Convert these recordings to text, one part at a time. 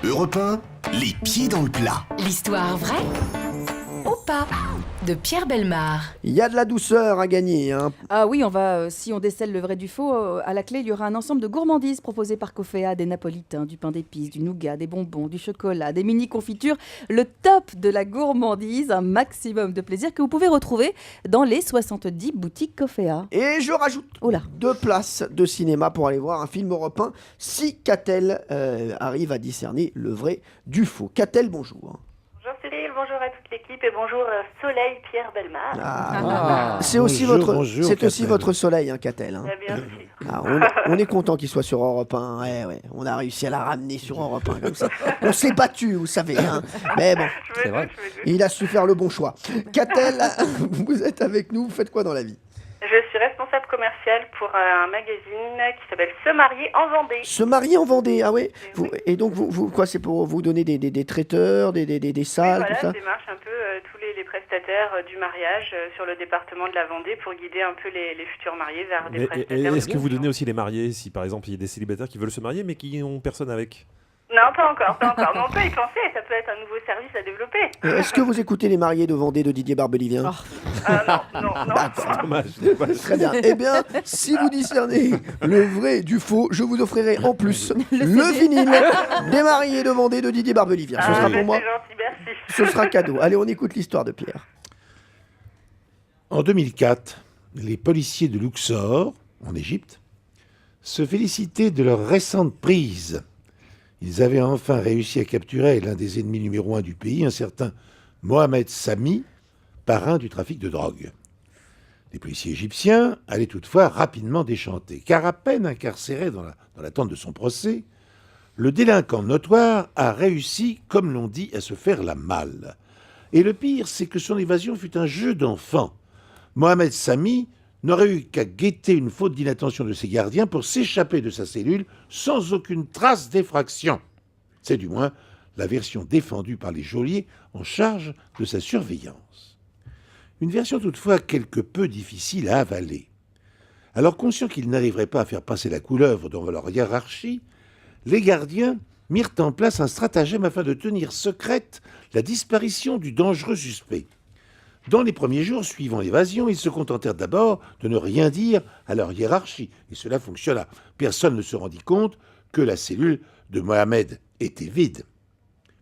Europe 1, les pieds dans le plat. L'histoire vraie ou pas de Pierre Bellemare. Il y a de la douceur à gagner. Ah oui, si on décèle le vrai du faux, à la clé, il y aura un ensemble de gourmandises proposées par Cofea, des napolitains, du pain d'épices, du nougat, des bonbons, du chocolat, des mini-confitures. Le top de la gourmandise, un maximum de plaisir que vous pouvez retrouver dans les 70 boutiques Cofea. Et je rajoute 2 places de cinéma pour aller voir un film européen si Catel arrive à discerner le vrai du faux. Catel, bonjour. Bonjour Cyril, bonjour à toute l'équipe et bonjour Soleil Pierre Bellemare. C'est aussi votre soleil, Catel. Bien sûr. On est content qu'il soit sur Europe 1. Ouais, on a réussi à la ramener sur Europe 1 comme ça. On s'est battu, vous savez. Mais bon, il a su faire le bon choix. Catel, vous êtes avec nous, vous faites quoi dans la vie ? Je suis responsable commercial pour un magazine qui s'appelle Se marier en Vendée. Se marier en Vendée, ah ouais. Et donc, vous quoi, c'est pour vous donner des traiteurs, des salles, oui, tout ça ? Je démarche un peu tous les prestataires du mariage sur le département de la Vendée pour guider un peu les futurs mariés vers des prestataires. Et est-ce que vous donnez aussi les mariés, si par exemple il y a des célibataires qui veulent se marier mais qui n'ont personne avec ? Non, pas encore. Mais on peut y penser, ça peut être un nouveau service à développer. Est-ce que vous écoutez Les Mariés de Vendée de Didier Barbelivien ? Non. C'est dommage. Très bien. Eh bien, si vous discernez le vrai du faux, je vous offrirai en plus le vinyle des Mariés de Vendée de Didier Barbelivien. Ce sera pour moi. C'est gentil, merci. Ce sera cadeau. Allez, on écoute l'histoire de Pierre. En 2004, les policiers de Luxor, en Égypte, se félicitaient de leur récente prise. Ils avaient enfin réussi à capturer l'un des ennemis numéro 1 du pays, un certain Mohamed Sami, parrain du trafic de drogue. Les policiers égyptiens allaient toutefois rapidement déchanter, car à peine incarcéré dans l'attente de son procès, le délinquant notoire a réussi, comme l'on dit, à se faire la malle. Et le pire, c'est que son évasion fut un jeu d'enfant. Mohamed Sami n'aurait eu qu'à guetter une faute d'inattention de ses gardiens pour s'échapper de sa cellule sans aucune trace d'effraction. C'est du moins la version défendue par les geôliers en charge de sa surveillance. Une version toutefois quelque peu difficile à avaler. Alors conscients qu'ils n'arriveraient pas à faire passer la couleuvre dans leur hiérarchie, les gardiens mirent en place un stratagème afin de tenir secrète la disparition du dangereux suspect. Dans les premiers jours suivant l'évasion, ils se contentèrent d'abord de ne rien dire à leur hiérarchie. Et cela fonctionna. Personne ne se rendit compte que la cellule de Mohamed était vide.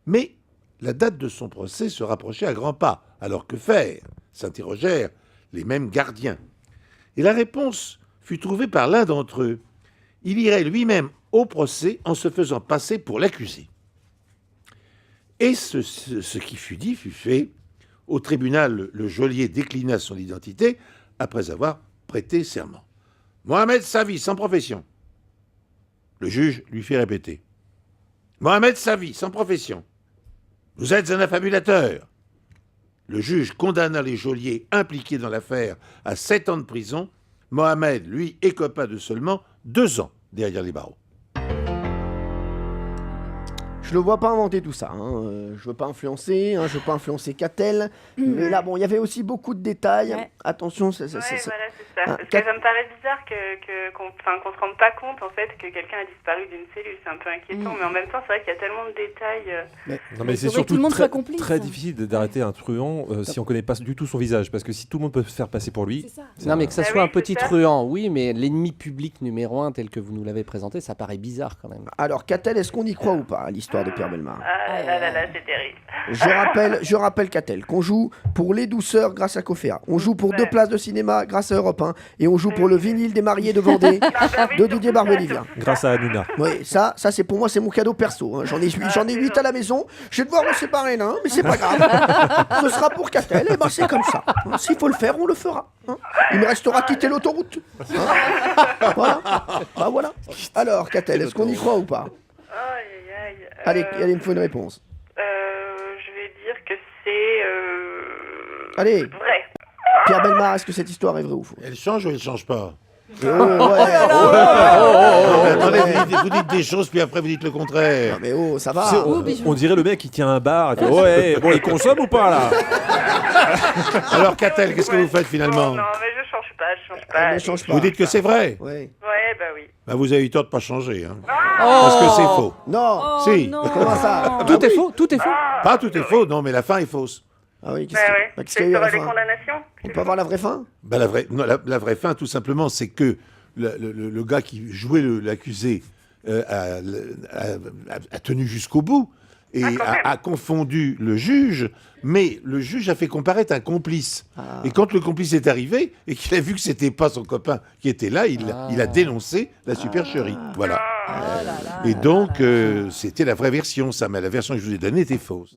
Mais la date de son procès se rapprochait à grands pas. Alors que faire ? S'interrogèrent les mêmes gardiens. Et la réponse fut trouvée par l'un d'entre eux. Il irait lui-même au procès en se faisant passer pour l'accusé. Et ce qui fut dit fut fait. Au tribunal, le geôlier déclina son identité après avoir prêté serment. « Mohamed Savi, sans profession. » Le juge lui fit répéter. « Mohamed Savi, sans profession. Vous êtes un affabulateur. » Le juge condamna les geôliers impliqués dans l'affaire à 7 ans de prison. Mohamed, lui, écopa de seulement 2 ans derrière les barreaux. Je ne le vois pas inventer tout ça. Je ne veux pas influencer, je ne veux pas influencer Catel. Mais là, bon, il y avait aussi beaucoup de détails. Ouais. Attention, Voilà, c'est ça. Parce que ça me paraît bizarre qu'on se rende pas compte, en fait, que quelqu'un a disparu d'une cellule. C'est un peu inquiétant. Mais en même temps, c'est vrai qu'il y a tellement de détails. Non, mais c'est faudrait que tout le surtout monde soit complice. très difficile d'arrêter un truand si on ne connaît pas du tout son visage. Parce que si tout le monde peut se faire passer pour lui... C'est ça. Non, mais que ça Ah soit oui, un petit c'est ça. truand, oui, mais l'ennemi public numéro 1 tel que vous nous l'avez présenté, ça paraît bizarre quand même. Alors, Catel, est-ce qu'on y croit ou pas à l'histoire de Pierre Bellemare ? Ah là, c'est terrible. Je rappelle Catel, qu'on joue pour les douceurs grâce à Cofea. On joue pour 2 places de cinéma grâce à Europe 1. Et on joue pour le vinyle des Mariés de Vendée de Didier Barbelivien. Grâce à Hanouna. Oui, ça c'est pour moi, c'est mon cadeau perso. J'en ai 8 à la maison. Je vais devoir me séparer là, mais c'est pas grave. Ce sera pour Catel, et ben c'est comme ça. S'il faut le faire, on le fera. Il me restera quitter l'autoroute. Voilà. Ah, voilà. Alors, Catel, est-ce qu'on y croit ou pas ? Aïe. Allez, il me faut une réponse. Je vais dire que c'est Allez, vrai. Pierre Bellemare, est-ce que cette histoire est vraie ou faux ? Elle change ou elle change pas ? Attendez, Vous dites des choses, puis après vous dites le contraire. mais ça C'est- va. on dirait le mec qui tient un bar. Et fait, ouais, bon, il consomme ou pas là ? Alors, Catel, qu'est-ce que vous faites finalement ? Non, mais je change pas. Ne change pas. Vous dites que c'est vrai ? Ouais. Ouais, bah oui. Bah, vous avez eu tort de pas changer, hein. Parce que c'est faux. Non. Oh, Si. non. Comment ça Tout Ah est oui. faux, tout est faux. Pas tout est faux, non, mais la fin est fausse. Ah oui, Bah ouais. qu'est-ce qu'il y a eu à C'est la sur les fin condamnations. On peut avoir la vraie fin Bah, la vraie fin, tout simplement, c'est que le gars qui jouait l'accusé a tenu jusqu'au bout et quand même. a confondu le juge, mais le juge a fait comparaître un complice. Et quand le complice est arrivé et qu'il a vu que c'était pas son copain qui était là, il a dénoncé la supercherie. Voilà. Ah là là Et là donc, là là. c'était la vraie version, ça, mais la version que je vous ai donnée était fausse.